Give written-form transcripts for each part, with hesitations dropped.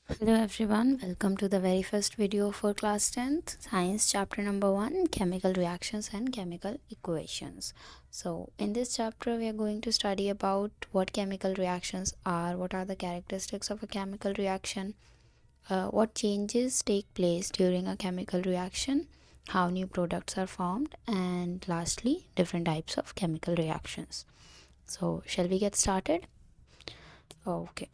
Hello everyone, welcome to the very first video for class 10th science chapter number 1, chemical reactions and chemical equations. So in this chapter we are going to study about what chemical reactions are, what are the characteristics of a chemical reaction, what changes take place during a chemical reaction, how new products are formed, and lastly different types of chemical reactions. So shall we get started? Okay.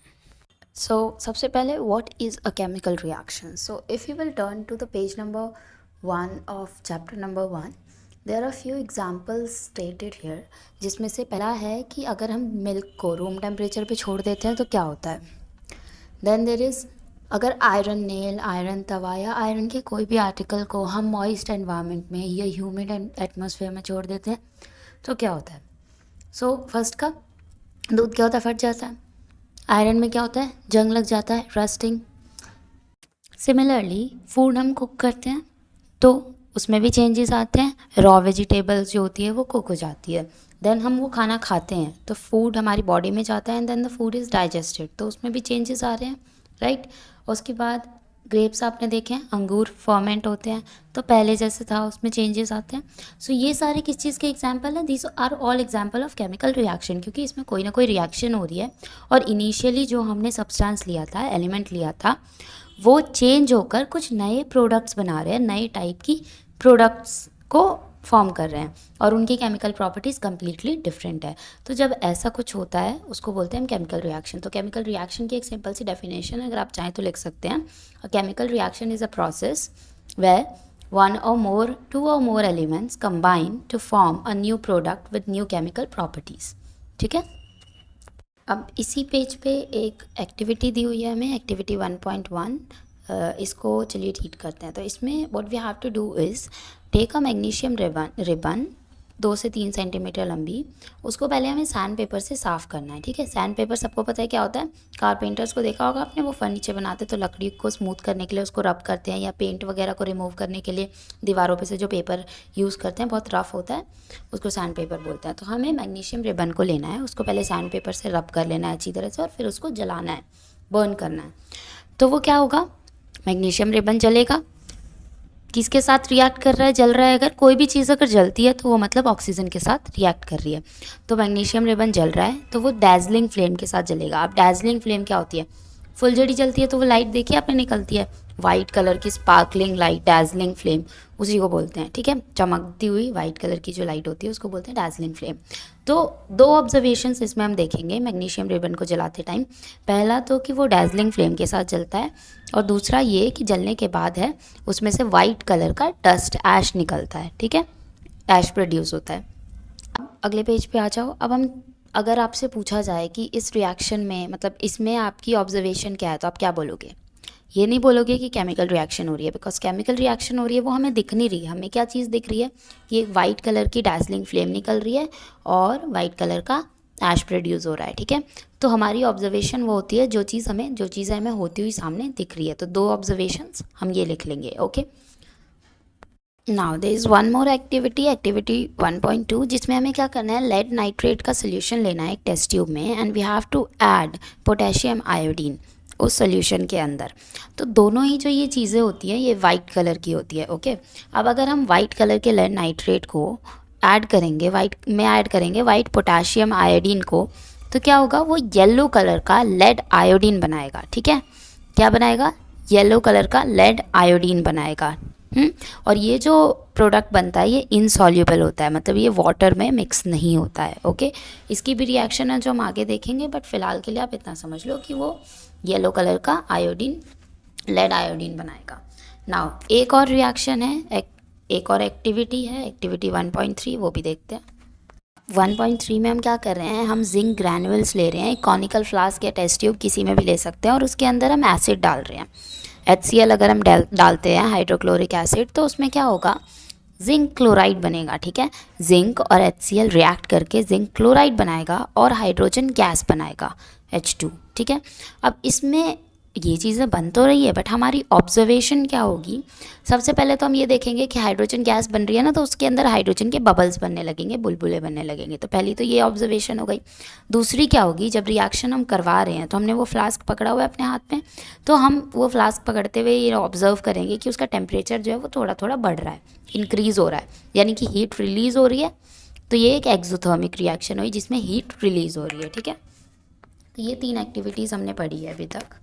So सबसे पहले what is a chemical reaction? So if you will turn to the page number 1 of chapter number 1, there are few examples stated here, जिसमें से पहला है कि अगर हम milk को रूम टेम्परेचर पे छोड़ देते हैं तो क्या होता है. देन देर इज़ अगर आयरन नेल, आयरन तवा या आयरन के कोई भी आर्टिकल को हम मॉइस्ट एनवायरनमेंट में या ह्यूमिड एटमॉस्फेयर में छोड़ देते हैं तो क्या होता है. सो फर्स्ट का दूध क्या होता है, फट जाता है. आयरन में क्या होता है, जंग लग जाता है, रस्टिंग. सिमिलरली फूड हम कुक करते हैं तो उसमें भी चेंजेस आते हैं. रॉ वेजिटेबल्स जो होती है वो कुक हो जाती है. देन हम वो खाना खाते हैं तो फूड हमारी बॉडी में जाता है and then the food is digested, तो उसमें भी चेंजेस आ रहे हैं, राइट. उसके बाद ग्रेप्स आपने देखे हैं, अंगूर फर्मेंट होते हैं तो पहले जैसे था उसमें चेंजेस आते हैं. सो ये सारे किस चीज़ के एग्जाम्पल हैं, these are all example of chemical reaction, क्योंकि इसमें कोई ना कोई रिएक्शन हो रही है और इनिशियली जो हमने सब्सटेंस लिया था, एलिमेंट लिया था, वो चेंज होकर कुछ नए प्रोडक्ट्स बना रहे हैं, नए टाइप की प्रोडक्ट्स को फॉर्म कर रहे हैं और उनकी केमिकल प्रॉपर्टीज़ कम्प्लीटली डिफरेंट है. तो जब ऐसा कुछ होता है उसको बोलते हैं हम केमिकल रिएक्शन. तो केमिकल रिएक्शन की एक सिंपल सी डेफिनेशन अगर आप चाहें तो लिख सकते हैं. A chemical reaction is a process where two or more elements combine to form a new product with new chemical properties. ठीक है. अब इसी पेज पे एक एक्टिविटी दी हुई है हमें, एक्टिविटी 1.1. इसको चलिए रीड करते हैं. तो इसमें what we have to do is take a magnesium ribbon 2 से 3 सेंटीमीटर लंबी. उसको पहले हमें सैंड पेपर से साफ़ करना है. ठीक है. सैंड पेपर सबको पता है क्या होता है, कारपेंटर्स को देखा होगा आपने, वो फर्नीचर बनाते तो लकड़ी को स्मूथ करने के लिए उसको रब करते हैं या पेंट वगैरह को रिमूव करने के लिए दीवारों पे से जो पेपर यूज़ करते हैं बहुत रफ़ होता है, उसको सैंड पेपर बोलते हैं. तो हमें मैग्नीशियम रिबन को लेना है, उसको पहले सैंड पेपर से रब कर लेना है अच्छी तरह से और फिर उसको जलाना है, बर्न करना है. तो वो क्या होगा, मैग्नीशियम रिबन जलेगा. किसके साथ रिएक्ट कर रहा है, जल रहा है. अगर कोई भी चीज़ अगर जलती है तो वो मतलब ऑक्सीजन के साथ रिएक्ट कर रही है. तो मैग्नीशियम रिबन जल रहा है तो वो डैज़लिंग फ्लेम के साथ जलेगा. अब डैज़लिंग फ्लेम क्या होती है, फुलझड़ी जलती है तो वो लाइट देखिए आपने निकलती है, वाइट कलर की स्पार्कलिंग लाइट, डैज़लिंग फ्लेम, उसी को बोलते हैं. ठीक है. चमकती हुई वाइट कलर की जो लाइट होती है उसको बोलते हैं डैज़लिंग फ्लेम. तो 2 ऑब्जर्वेशंस इसमें हम देखेंगे मैग्नीशियम रिबन को जलाते टाइम. पहला तो कि वो डैज़लिंग फ्लेम के साथ जलता है और दूसरा ये कि जलने के बाद है उसमें से वाइट कलर का डस्ट ऐश निकलता है. ठीक है. ऐश प्रोड्यूस होता है. अब अगले पेज पे आ जाओ. अब हम अगर आपसे पूछा जाए कि इस रिएक्शन में मतलब इसमें आपकी ऑब्जर्वेशन क्या है तो आप क्या बोलोगे. ये नहीं बोलोगे कि केमिकल रिएक्शन हो रही है, बिकॉज केमिकल रिएक्शन हो रही है वो हमें दिख नहीं रही है. हमें क्या चीज़ दिख रही है कि एक वाइट कलर की डैज़लिंग फ्लेम निकल रही है और वाइट कलर का ऐश प्रोड्यूस हो रहा है. ठीक है. तो हमारी ऑब्जर्वेशन वो होती है जो चीज़ें हमें होती हुई सामने दिख रही है. तो 2 ऑब्जर्वेशंस हम ये लिख लेंगे. Okay. Now there is one more activity, activity 1.2, जिसमें हमें क्या करना है, लेड नाइट्रेट का सोल्यूशन लेना है एक टेस्ट ट्यूब में and we have to add potassium iodine उस सोल्यूशन के अंदर. तो दोनों ही जो ये चीज़ें होती हैं ये वाइट कलर की होती है. ओके. अब अगर हम वाइट कलर के लेड नाइट्रेट को ऐड करेंगे, ऐड करेंगे वाइट पोटेशियम आयोडीन को, तो क्या होगा, वो येलो कलर का लेड आयोडीन बनाएगा. ठीक है. क्या बनाएगा, येलो कलर का लेड आयोडीन बनाएगा. और ये जो प्रोडक्ट बनता है ये इनसॉल्यूबल होता है, मतलब ये वाटर में मिक्स नहीं होता है. ओके. इसकी भी रिएक्शन है जो हम आगे देखेंगे, बट फिलहाल के लिए आप इतना समझ लो कि वो येलो कलर का आयोडीन, लेड आयोडीन बनाएगा. नाउ एक और रिएक्शन है, एक और एक्टिविटी है, एक्टिविटी 1.3, वो भी देखते हैं. 1.3 में हम क्या कर रहे हैं, हम जिंक ग्रैन्युल्स ले रहे हैं. एक कॉनिकल फ्लास्क या टेस्ट ट्यूब किसी में भी ले सकते हैं और उसके अंदर हम एसिड डाल रहे हैं. HCl अगर हम डालते हैं, हाइड्रोक्लोरिक एसिड, तो उसमें क्या होगा, जिंक क्लोराइड बनेगा. ठीक है. जिंक और HCl रिएक्ट करके जिंक क्लोराइड बनाएगा और हाइड्रोजन गैस बनाएगा, H2. ठीक है. अब इसमें ये चीज़ें बन तो रही है, बट हमारी ऑब्जर्वेशन क्या होगी, सबसे पहले तो हम ये देखेंगे कि हाइड्रोजन गैस बन रही है ना, तो उसके अंदर हाइड्रोजन के बबल्स बनने लगेंगे, बुलबुले बनने लगेंगे। तो पहली तो ये ऑब्जर्वेशन हो गई। दूसरी क्या होगी, जब रिएक्शन हम करवा रहे हैं तो हमने वो फ्लास्क पकड़ा हुआ है अपने हाथ में, तो हम वो फ्लास्क पकड़ते हुए ये ऑब्जर्व करेंगे कि उसका टेम्परेचर जो है वो थोड़ा थोड़ा बढ़ रहा है, इंक्रीज़ हो रहा है, यानी कि हीट रिलीज़ हो रही है। तो ये एक एक्सोथर्मिक रिएक्शन हुई जिसमें हीट रिलीज़ हो रही है, ठीक है। तो ये 3 एक्टिविटीज़ हमने पढ़ी है अभी तक।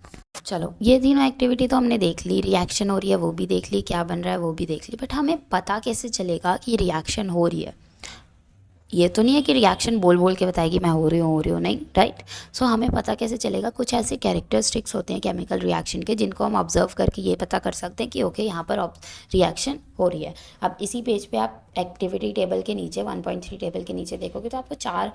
चलो, ये तीनों एक्टिविटी तो हमने देख ली, रिएक्शन हो रही है वो भी देख ली, क्या बन रहा है वो भी देख ली, बट हमें पता कैसे चलेगा कि रिएक्शन हो रही है। ये तो नहीं है कि रिएक्शन बोल बोल के बताएगी मैं हो रही हूँ नहीं, राइट। सो हमें पता कैसे चलेगा, कुछ ऐसे कैरेक्टरिस्टिक्स होते हैं केमिकल रिएक्शन के जिनको हम ऑब्जर्व करके ये पता कर सकते हैं कि ओके यहाँ पर रिएक्शन हो रही है। अब इसी पेज पे आप एक्टिविटी टेबल के नीचे 1.3 टेबल के नीचे देखोगे तो आपको 4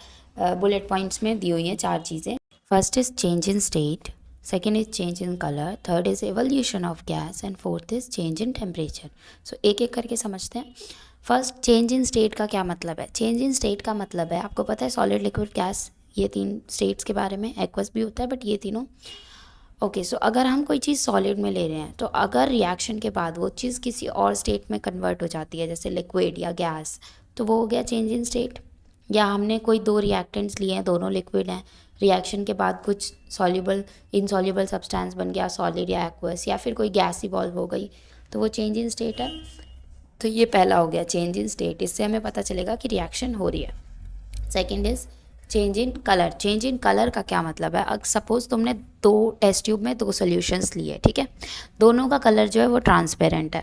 बुलेट पॉइंट्स में दी हुई हैं 4 चीज़ें। First is change in state, second is change in color, third is evolution of gas and fourth is change in temperature. So एक एक करके समझते हैं। फर्स्ट, चेंज इन स्टेट का क्या मतलब है। चेंज इन स्टेट का मतलब है, आपको पता है सॉलिड, लिक्विड, गैस, ये 3 स्टेट्स के बारे में, एक्वस भी होता है, बट ये तीनों ओके। सो अगर हम कोई चीज़ सॉलिड में ले रहे हैं तो अगर रिएक्शन के बाद वो चीज़ किसी और स्टेट में कन्वर्ट हो जाती है, जैसे लिक्विड या गैस, तो वो हो गया चेंज इन स्टेट। या हमने कोई 2 रिएक्टेंट्स लिए हैं, दोनों लिक्विड हैं, रिएक्शन के बाद कुछ सॉल्युबल इनसॉल्युबल सब्सटेंस बन गया, सॉलिड या एक्वस, या फिर कोई गैस इवॉल्व हो गई, तो वो चेंज इन स्टेट है। तो ये पहला हो गया चेंज इन स्टेट, इससे हमें पता चलेगा कि रिएक्शन हो रही है। Second is change in colour. Change in colour का क्या मतलब है, अगर सपोज़ तुमने 2 टेस्ट ट्यूब में 2 सोल्यूशंस लिए, ठीक है, दोनों का कलर जो है वो ट्रांसपेरेंट है,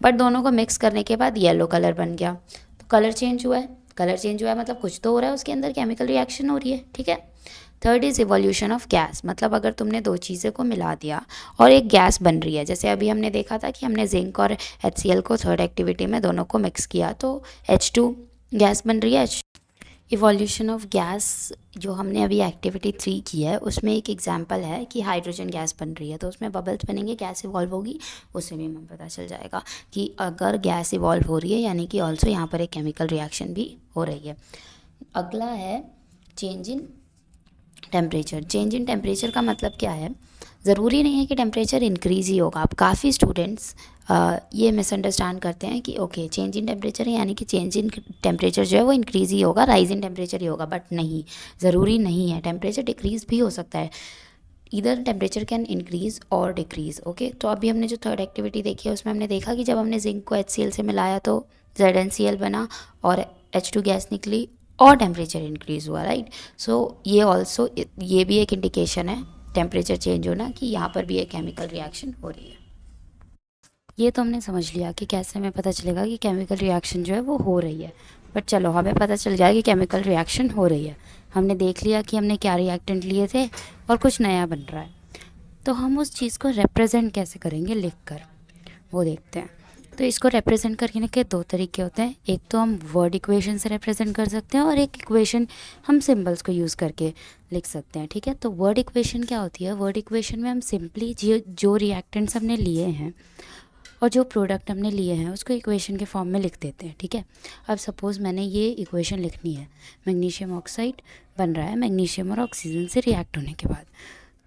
बट दोनों को मिक्स करने के बाद येलो कलर बन गया, तो कलर चेंज हुआ है। कलर चेंज हुआ है मतलब कुछ तो हो रहा है, उसके अंदर केमिकल रिएक्शन हो रही है, ठीक है। Third is evolution of gas, मतलब अगर तुमने 2 चीज़ें को मिला दिया और एक गैस बन रही है, जैसे अभी हमने देखा था कि हमने जिंक और HCl को थर्ड एक्टिविटी में दोनों को मिक्स किया तो H2 गैस बन रही है। इवोल्यूशन ऑफ गैस जो हमने अभी एक्टिविटी 3 की है उसमें एक एग्जांपल है कि हाइड्रोजन गैस बन रही है, तो उसमें बबल्स बनेंगे, गैस इवॉल्व होगी, उससे भी हमें पता चल जाएगा कि अगर गैस इवॉल्व हो रही है यानी कि ऑल्सो यहाँ पर एक केमिकल रिएक्शन भी हो रही है। अगला है change in temperature. Change in temperature का मतलब क्या है, ज़रूरी नहीं है कि टेम्परेचर इंक्रीज़ ही होगा। आप काफ़ी स्टूडेंट्स ये मिसअंडरस्टैंड करते हैं कि ओके चेंज इन टेम्परेचर है यानी कि चेंज इन टेम्परेचर जो है वो इंक्रीज़ ही होगा, राइज इन टेम्परेचर ही होगा, बट नहीं, ज़रूरी नहीं है, टेम्परेचर डिक्रीज़ भी हो सकता है। इधर टेम्परेचर कैन इंक्रीज़ और डिक्रीज़, ओके। तो अभी हमने जो थर्ड एक्टिविटी देखी है उसमें हमने देखा कि जब हमने जिंक को HCl से मिलाया तो ZnCl बना और H2 गैस निकली और टेम्परेचर इंक्रीज़ हुआ, राइट। सो ये ऑल्सो, ये भी एक इंडिकेशन है टेम्परेचर चेंज होना कि यहाँ पर भी एक केमिकल रिएक्शन हो रही है। ये तो हमने समझ लिया कि कैसे हमें पता चलेगा कि केमिकल रिएक्शन जो है वो हो रही है, बट चलो हमें पता चल जाए कि केमिकल रिएक्शन हो रही है। हमने देख लिया कि हमने क्या रिएक्टेंट लिए थे और कुछ नया बन रहा है, तो हम उस चीज़ को रिप्रेजेंट कैसे करेंगे लिख कर, वो देखते हैं। तो इसको रिप्रेजेंट करने के 2 तरीके होते हैं, एक तो हम वर्ड इक्वेशन से रिप्रेजेंट कर सकते हैं और एक इक्वेशन हम सिंबल्स को यूज़ करके लिख सकते हैं, ठीक है। तो वर्ड इक्वेशन क्या होती है, वर्ड इक्वेशन में हम सिंपली जो रिएक्टेंट्स हमने लिए हैं और जो प्रोडक्ट हमने लिए हैं उसको इक्वेशन के फॉर्म में लिख देते हैं, ठीक है। अब सपोज़ मैंने ये इक्वेशन लिखनी है, मैग्नीशियम ऑक्साइड बन रहा है मैग्नीशियम और ऑक्सीजन से रिएक्ट होने के बाद,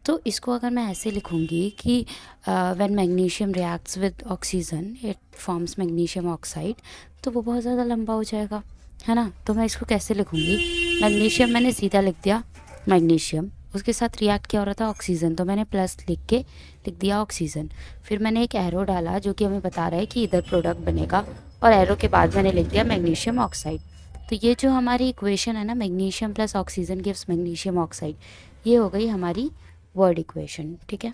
तो इसको अगर मैं ऐसे लिखूँगी कि when magnesium reacts with oxygen it forms magnesium oxide, तो वो बहुत ज़्यादा लंबा हो जाएगा, है ना। तो मैं इसको कैसे लिखूँगी, मैग्नीशियम मैंने सीधा लिख दिया मैग्नीशियम, उसके साथ रिएक्ट क्या हो रहा था ऑक्सीजन, तो मैंने प्लस लिख दिया ऑक्सीजन, फिर मैंने एक एरो डाला जो कि हमें बता रहा है कि इधर प्रोडक्ट बनेगा, और एरो के बाद मैंने लिख दिया मैग्नीशियम ऑक्साइड। तो ये जो हमारी इक्वेशन है ना, magnesium plus oxygen gives magnesium oxide, ये हो गई हमारी वर्ड इक्वेशन, ठीक है।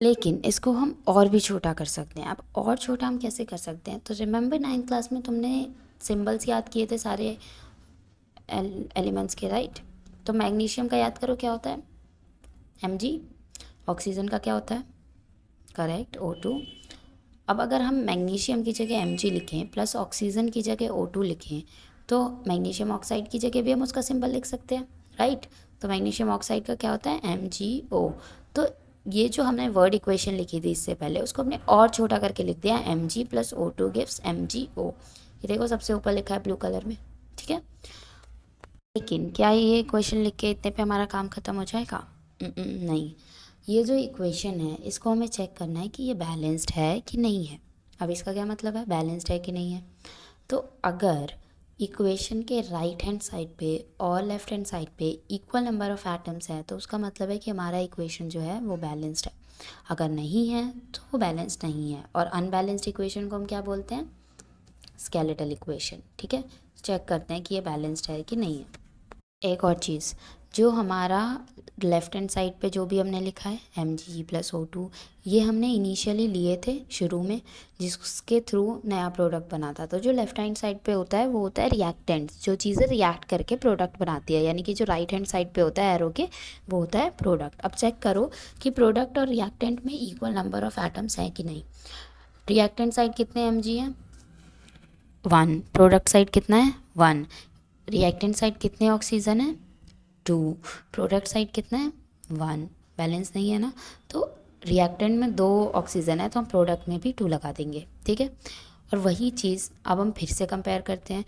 लेकिन इसको हम और भी छोटा कर सकते हैं। अब और छोटा हम कैसे कर सकते हैं, तो रिमेंबर 9th क्लास में तुमने सिंबल्स याद किए थे सारे एलिमेंट्स के, राइट। तो मैग्नीशियम का याद करो क्या होता है Mg, ऑक्सीजन का क्या होता है करेक्ट O2। अब अगर हम मैग्नीशियम की जगह Mg लिखें प्लस ऑक्सीजन की जगह O2 लिखें तो मैग्नीशियम ऑक्साइड की जगह भी हम उसका सिंबल लिख सकते हैं, राइट। तो मैग्नीशियम ऑक्साइड का क्या होता है MgO। तो ये जो हमने वर्ड इक्वेशन लिखी थी इससे पहले उसको हमने और छोटा करके लिख दिया Mg plus O2 gives MgO। ये देखो सबसे ऊपर लिखा है ब्लू कलर में, ठीक है। लेकिन क्या ये क्वेश्चन लिख के इतने पे हमारा काम ख़त्म हो जाएगा, नहीं, ये जो इक्वेशन है इसको हमें चेक करना है कि ये बैलेंस्ड है कि नहीं है। अब इसका क्या मतलब है, बैलेंस्ड है कि नहीं है। तो अगर इक्वेशन के राइट हैंड साइड पे और लेफ्ट हैंड साइड पे इक्वल नंबर ऑफ एटम्स है तो उसका मतलब है कि हमारा इक्वेशन जो है वो बैलेंस्ड है। अगर नहीं है तो वो बैलेंस्ड नहीं है। और अनबैलेंस्ड इक्वेशन को हम क्या बोलते हैं, स्केलेटल इक्वेशन। ठीक है, चेक करते हैं कि ये बैलेंस्ड है कि नहीं है। एक और चीज़, जो हमारा लेफ़्ट हैंड साइड पे जो भी हमने लिखा है Mg+O2, ये हमने इनिशियली लिए थे शुरू में, जिसके थ्रू नया प्रोडक्ट बना था। तो जो लेफ़्ट हैंड साइड पे होता है वो होता है रिएक्टेंट्स, जो चीज़ें रिएक्ट करके प्रोडक्ट बनाती है। यानी कि जो राइट हैंड साइड पे होता है एरो के, वो होता है प्रोडक्ट। अब चेक करो कि प्रोडक्ट और रिएक्टेंट में इक्वल नंबर ऑफ एटम्स हैं कि नहीं। रिएक्टेंट साइड कितने Mg हैं, 1। प्रोडक्ट साइड कितना है, 1। रिएक्टेंट साइड कितने ऑक्सीजन है, 2। प्रोडक्ट साइड कितना है, 1। बैलेंस नहीं है ना, तो रिएक्टेंट में 2 ऑक्सीजन है तो हम प्रोडक्ट में भी 2 लगा देंगे। ठीक है, और वही चीज़ अब हम फिर से कंपेयर करते हैं।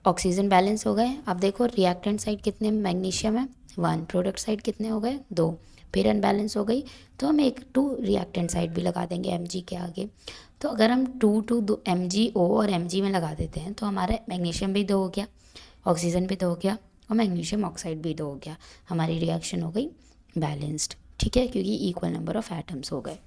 ऑक्सीजन बैलेंस हो गए। अब देखो रिएक्टेंट साइड कितने मैग्नीशियम है, 1। प्रोडक्ट साइड कितने हो गए, 2। फिर अनबैलेंस हो गई तो हम एक 2 रिएक्टेंट साइड भी लगा देंगे Mg के आगे। तो अगर हम 2 MgO और Mg में लगा देते हैं तो हमारा मैग्नीशियम भी 2 हो गया, ऑक्सीजन भी 2 हो गया और मैग्नीशियम ऑक्साइड भी 2 हो गया। हमारी रिएक्शन हो गई बैलेंस्ड। ठीक है, क्योंकि इक्वल नंबर ऑफ एटम्स हो गए।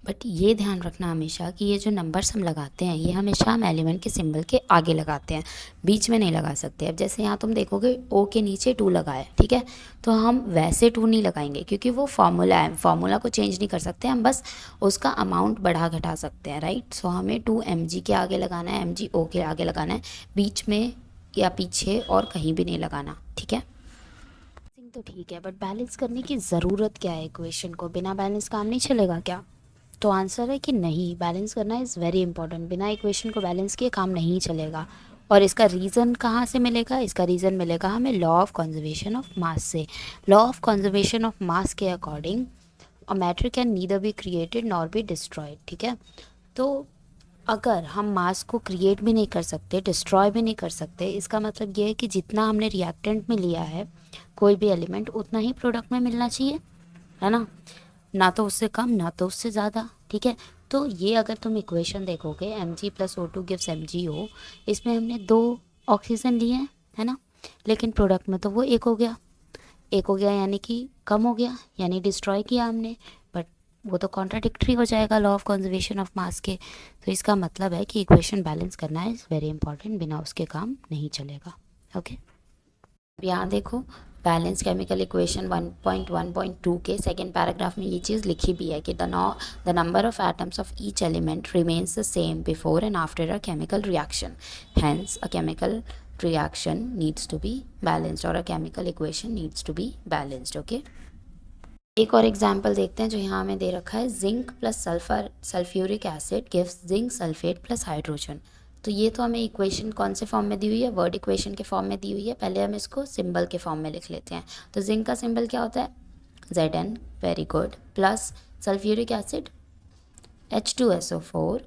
बट ये ध्यान रखना हमेशा कि ये जो नंबर्स हम लगाते हैं ये हमेशा हम एलिमेंट के सिंबल के आगे लगाते हैं, बीच में नहीं लगा सकते। अब जैसे यहाँ तुम देखोगे ओ के नीचे 2 लगा है, ठीक है, तो हम वैसे 2 नहीं लगाएंगे क्योंकि वो फार्मूला है, फार्मूला को चेंज नहीं कर सकते हम, बस उसका अमाउंट बढ़ा घटा सकते हैं, राइट। सो हमें 2 Mg के आगे लगाना है, MgO के आगे लगाना है, बीच में या पीछे और कहीं भी नहीं लगाना। ठीक है, तो ठीक है, बट बैलेंस करने की ज़रूरत क्या है इक्वेशन को, बिना बैलेंस काम नहीं चलेगा क्या। तो आंसर है कि नहीं, बैलेंस करना इज़ वेरी इंपॉर्टेंट। बिना इक्वेशन को बैलेंस किए काम नहीं चलेगा। और इसका रीज़न कहाँ से मिलेगा, इसका रीज़न मिलेगा हमें law of conservation of mass से। Law of conservation of mass के according a matter can neither be created nor be destroyed. ठीक है, तो अगर हम मास को क्रिएट भी नहीं कर सकते, डिस्ट्रॉय भी नहीं कर सकते, इसका मतलब ये है कि जितना हमने रिएक्टेंट में लिया है कोई भी एलिमेंट, उतना ही प्रोडक्ट में मिलना चाहिए, है ना तो उससे कम ना तो उससे ज़्यादा। ठीक है, तो ये अगर तुम इक्वेशन देखोगे Mg+O2 गिव्स MgO, इसमें हमने 2 ऑक्सीजन लिए हैं, है ना, लेकिन प्रोडक्ट में तो वो एक हो गया यानी कि कम हो गया, यानी डिस्ट्रॉय किया हमने। बट वो तो कॉन्ट्राडिक्टरी हो जाएगा law of conservation of mass के। तो इसका मतलब है कि इक्वेशन बैलेंस करना इज़ वेरी इंपॉर्टेंट, बिना उसके काम नहीं चलेगा। ओके, यहाँ देखो बैलेंस केमिकल इक्वेशन 1.1.2 के सेकेंड पैराग्राफ में ये चीज़ लिखी भी है कि the number of atoms of each element remains the same before and after a chemical reaction, hence a chemical reaction needs to be balanced or a chemical equation needs to be balanced. Okay, एक और example देखते हैं जो यहाँ हमें दे रखा है, zinc plus sulphuric acid gives zinc sulphate plus hydrogen. तो ये तो हमें इक्वेशन कौन से फॉर्म में दी हुई है, वर्ड इक्वेशन के फॉर्म में दी हुई है। पहले हम इसको सिंबल के फॉर्म में लिख लेते हैं। तो जिंक का सिंबल क्या होता है, Zn, very good, plus sulphuric acid H2SO4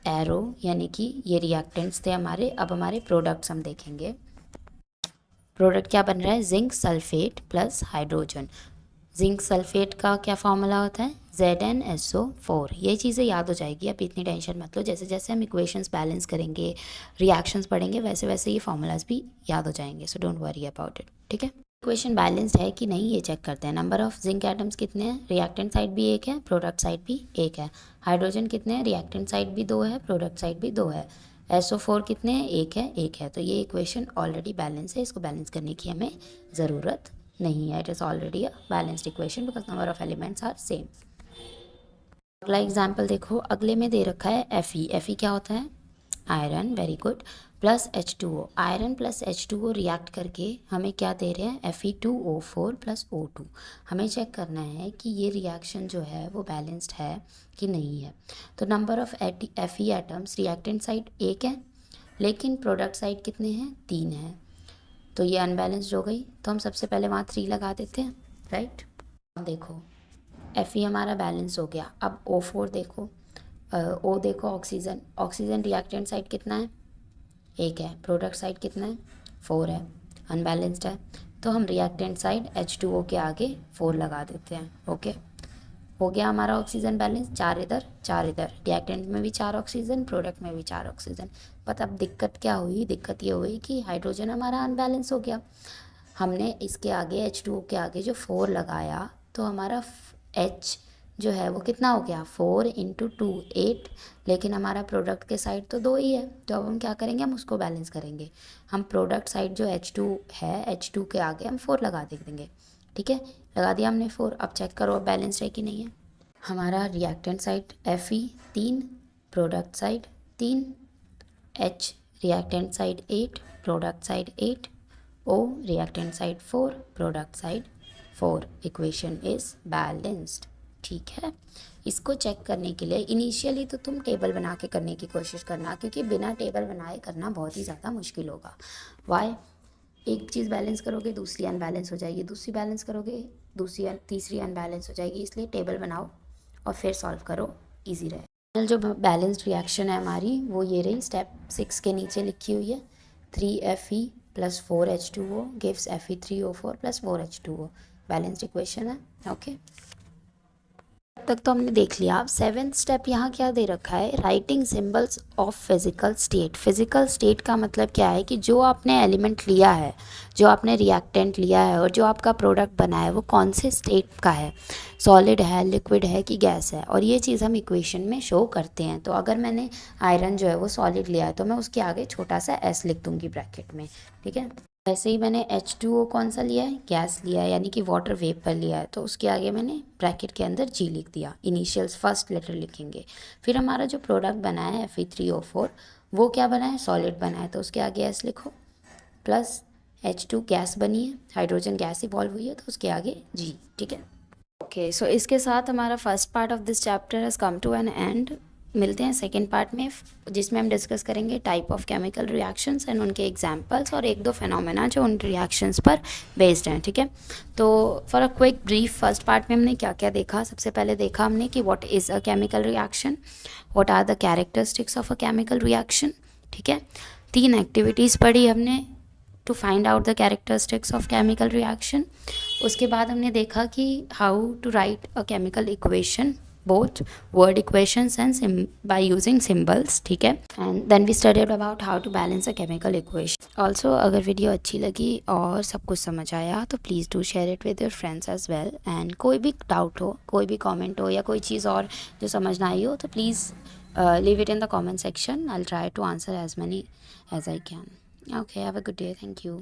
arrow, यानी कि ये रिएक्टेंट्स थे हमारे। अब हमारे प्रोडक्ट्स हम देखेंगे। प्रोडक्ट क्या बन रहा है, zinc sulphate plus hydrogen. Zinc sulphate का क्या फार्मूला होता है, ZnSO4। ये चीज़ें याद हो जाएगी, आप इतनी टेंशन मत लो। जैसे जैसे हम इक्वेशंस बैलेंस करेंगे, रिएक्शंस पढ़ेंगे, वैसे वैसे ये फार्मूलाज भी याद हो जाएंगे। So don't worry about it. ठीक है, इक्वेशन बैलेंस्ड है कि नहीं ये चेक करते हैं। नंबर ऑफ जिंक एटम्स कितने हैं, रिएक्टेंट साइड भी 1 है, प्रोडक्ट साइड भी 1 है। हाइड्रोजन कितने हैं, रिएक्टेंट साइड भी 2 है, प्रोडक्ट साइड भी 2 है। SO4 कितने हैं, 1 है। तो ये इक्वेशन ऑलरेडी बैलेंस है, इसको बैलेंस करने की हमें ज़रूरत नहीं है। It is already a balanced equation because number of elements are same. अगला एग्जाम्पल देखो, अगले में दे रखा है Fe क्या होता है, iron, very good, plus H2O। Iron plus H2O react करके हमें क्या दे रहे हैं, Fe2O4 प्लस O2। हमें चेक करना है कि ये रिएक्शन जो है वो बैलेंस्ड है कि नहीं है। तो number of Fe atoms, reactant side 1 है लेकिन प्रोडक्ट साइड कितने हैं, 3 है। तो ये अनबैलेंस्ड हो गई, तो हम सबसे पहले वहाँ 3 लगा देते हैं, राइट। अब देखो Fe हमारा बैलेंस हो गया। अब O4 देखो, O देखो, ऑक्सीजन रिएक्टेंट साइड कितना है, 1 है, प्रोडक्ट साइड कितना है, 4 है, अनबैलेंस्ड है। तो हम रिएक्टेंट साइड H2O के आगे 4 लगा देते हैं। ओके, हो गया हमारा ऑक्सीजन बैलेंस, 4 इधर 4 इधर, रिएक्टेंट में भी 4 ऑक्सीजन, प्रोडक्ट में भी 4 ऑक्सीजन। बट अब दिक्कत क्या हुई, दिक्कत ये हुई कि हाइड्रोजन हमारा अनबैलेंस हो गया। हमने इसके आगे H2O के आगे जो 4 लगाया तो हमारा H जो है वो कितना हो गया, 4 × 2 8, लेकिन हमारा प्रोडक्ट के साइड तो 2 ही है। तो अब हम क्या करेंगे, हम उसको बैलेंस करेंगे। हम प्रोडक्ट साइड जो H2 है, H2 के आगे हम 4 लगा देंगे। ठीक है, लगा दिया हमने 4। अब चेक करो अब बैलेंस है कि नहीं है। हमारा reactant side Fe 3, product side 3, H reactant side 8, product side 8, O reactant side 4, product side 4। Equation is balanced. ठीक है, इसको चेक करने के लिए इनिशियली तो तुम टेबल बना के करने की कोशिश करना, क्योंकि बिना टेबल बनाए करना बहुत ही ज़्यादा मुश्किल होगा। वाई, एक चीज़ बैलेंस करोगे दूसरी अनबैलेंस हो जाएगी, दूसरी बैलेंस करोगे दूसरी तीसरी अनबैलेंस हो जाएगी। इसलिए टेबल बनाओ और फिर सॉल्व करो, इजी रहे। जो बैलेंस्ड रिएक्शन है हमारी वो ये रही, स्टेप 6 के नीचे लिखी हुई है। 3Fe + 4H2O gives Fe3O4 + 4H2O। Balanced equation है। ओके, तक तो हमने देख लिया। अब 7th स्टेप यहाँ क्या दे रखा है, writing symbols of physical state. Physical state का मतलब क्या है कि जो आपने एलिमेंट लिया है, जो आपने रिएक्टेंट लिया है और जो आपका प्रोडक्ट बना है वो कौन से स्टेट का है, सॉलिड है, लिक्विड है कि गैस है, और ये चीज़ हम इक्वेशन में शो करते हैं। तो अगर मैंने आयरन जो है वो सॉलिड लिया है तो मैं उसके आगे छोटा सा S लिख दूँगी ब्रैकेट में। ठीक है, वैसे ही मैंने H2O कौन सा लिया है, गैस लिया है, यानी कि वाटर वेपर लिया है, तो उसके आगे मैंने ब्रैकेट के अंदर G लिख दिया। इनिशियल्स फर्स्ट लेटर लिखेंगे। फिर हमारा जो प्रोडक्ट बना है Fe3O4 वो क्या बना है, सॉलिड बना है, तो उसके आगे S लिखो, प्लस H2 गैस बनी है, हाइड्रोजन गैस इवॉल्व हुई है, तो उसके आगे G। ठीक है, ओके, सो इसके साथ हमारा first part of this chapter has come to an end. मिलते हैं सेकेंड पार्ट में, जिसमें हम डिस्कस करेंगे type of chemical reactions and उनके एग्जांपल्स और एक दो फिनोमेना जो उन रिएक्शंस पर बेस्ड हैं। ठीक है, तो for a quick brief, first part में हमने क्या क्या देखा। सबसे पहले देखा हमने कि what is a chemical reaction, what are the characteristics of a chemical reaction. ठीक है, 3 एक्टिविटीज़ पढ़ी हमने to find out the characteristics of chemical reaction. उसके बाद हमने देखा कि how to write a chemical equation, both word equations and by using symbols. ठीक है, and then we studied about how to balance a chemical equation. Also अगर video अच्छी लगी और सब कुछ समझ आया तो please do share it with your friends as well. And कोई भी डाउट हो, कोई भी कॉमेंट हो या कोई चीज़ और जो समझ ना आई हो तो please leave it in the comment section. I'll try to answer as many as I can. Okay, have a good day. Thank you.